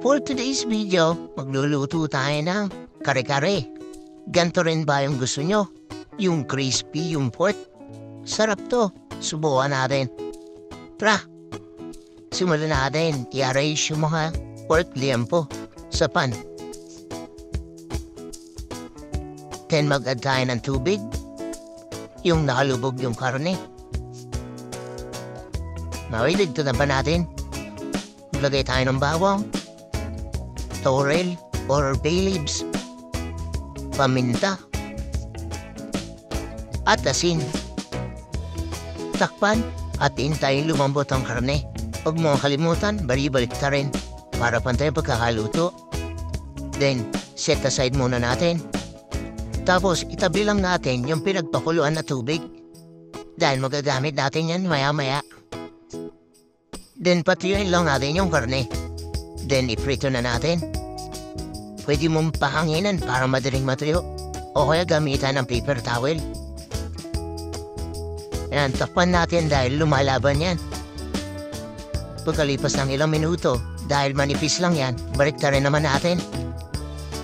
For today's video, magluluto tayo ng kare-kare. Ganto rin ba yung gusto nyo? Yung crispy, yung pork? Sarap to. Subukan natin. Tara! Simulan natin. I-arrange yung mga pork liempo sa pan. Then mag-add tayo ng tubig. Yung nakalubog yung karne. Mawilig to na ba natin? Maglagay tayo ng bawang, laurel or bay leaves, paminta, at asin. Takpan at hintayin lumambot ang karne. Huwag mo kalimutan, balik ta rin para pantay pagkakaluto. Then, set aside muna natin. Tapos, itabi lang natin yung pinagpakuluan na tubig. Dahil magagamit natin yan maya-maya. Then, patuyuin lang natin yung karne. Then, iprito na natin. Pwede mong pahanginan para madaling matuyo. O kaya gamitan ng paper towel. Yan, takpan natin dahil lumalaban yan. Pagkalipas ng ilang minuto, dahil manipis lang yan, balik ta rin naman natin.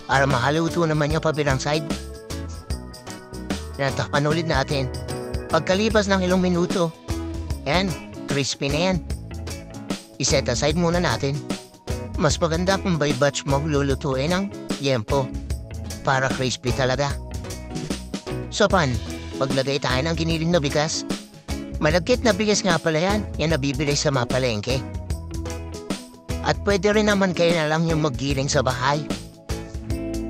Para makaluto naman yung pabilang side. Yan, takpan ulit natin. Pagkalipas ng ilang minuto, yan, crispy na yan. I-set aside muna natin. Mas maganda kung by batch mo lulutuin ng liempo para crispy talaga. So pan, paglagay tayo ng giniling na bigas. Malagkit na bigas nga pala yan. Yan nabibili sa mga palengke. At pwede rin naman kayo na lang yung maggiling sa bahay.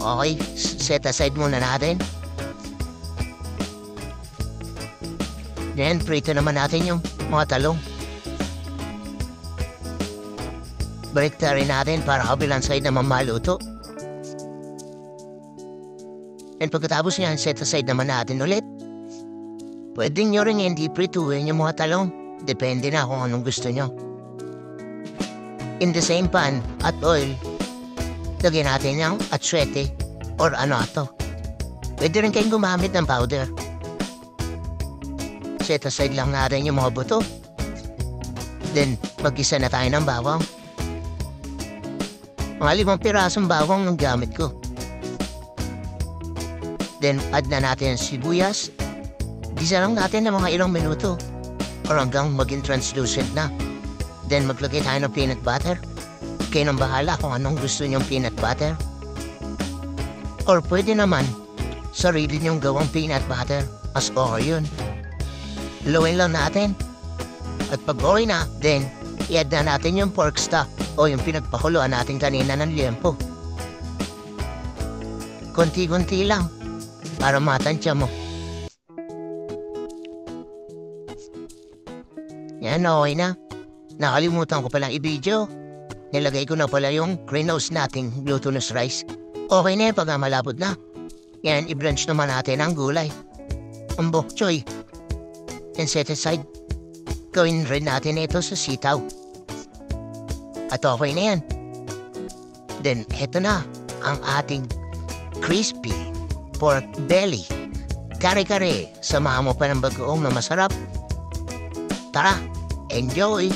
Okay, set aside muna natin. Then, prito naman natin yung mga talong. Balik na rin natin para kabilang side naman maluto. And pagkatapos niyan, set aside naman natin ulit. Pwede nyo rin hindi prituin yung mga talong. Depende na kung anong gusto nyo. In the same pan at oil, lagyan natin yung atsuete or anoto. Pwede rin kayong gumamit ng powder. Set aside lang natin yung mga buto. Then, mag-isa na tayo ng bawang. Mga 5 pirasong bawang ang gamit ko. Then, add na natin sibuyas. Gisa lang natin ng mga ilang minuto or hanggang maging translucent na. Then maglagay tayo ng peanut butter. Kayo nang bahala kung anong gusto nyong peanut butter. Or pwede naman, sarili nyong gawang peanut butter. Mas okay yun. Luwin lang natin. At pag okay na, then i-add na natin yung pork stock o yung pinagpakuluan natin kanina ng liempo. Konti-konti lang para matansya mo. Yan, okay na. Nakalimutan ko palang i-video. Nilagay ko na pala yung greenhouse nating glutinous rice. Okay na pag malapot na. Yan, i-branch naman natin ang gulay. Ang bok choy. And set aside. Gawin rin natin ito sa sitaw. At okay na yan. Then, eto na ang ating crispy pork belly. Kare-kare. Samahan mo pa ng bagoong na masarap. Tara! Enjoy!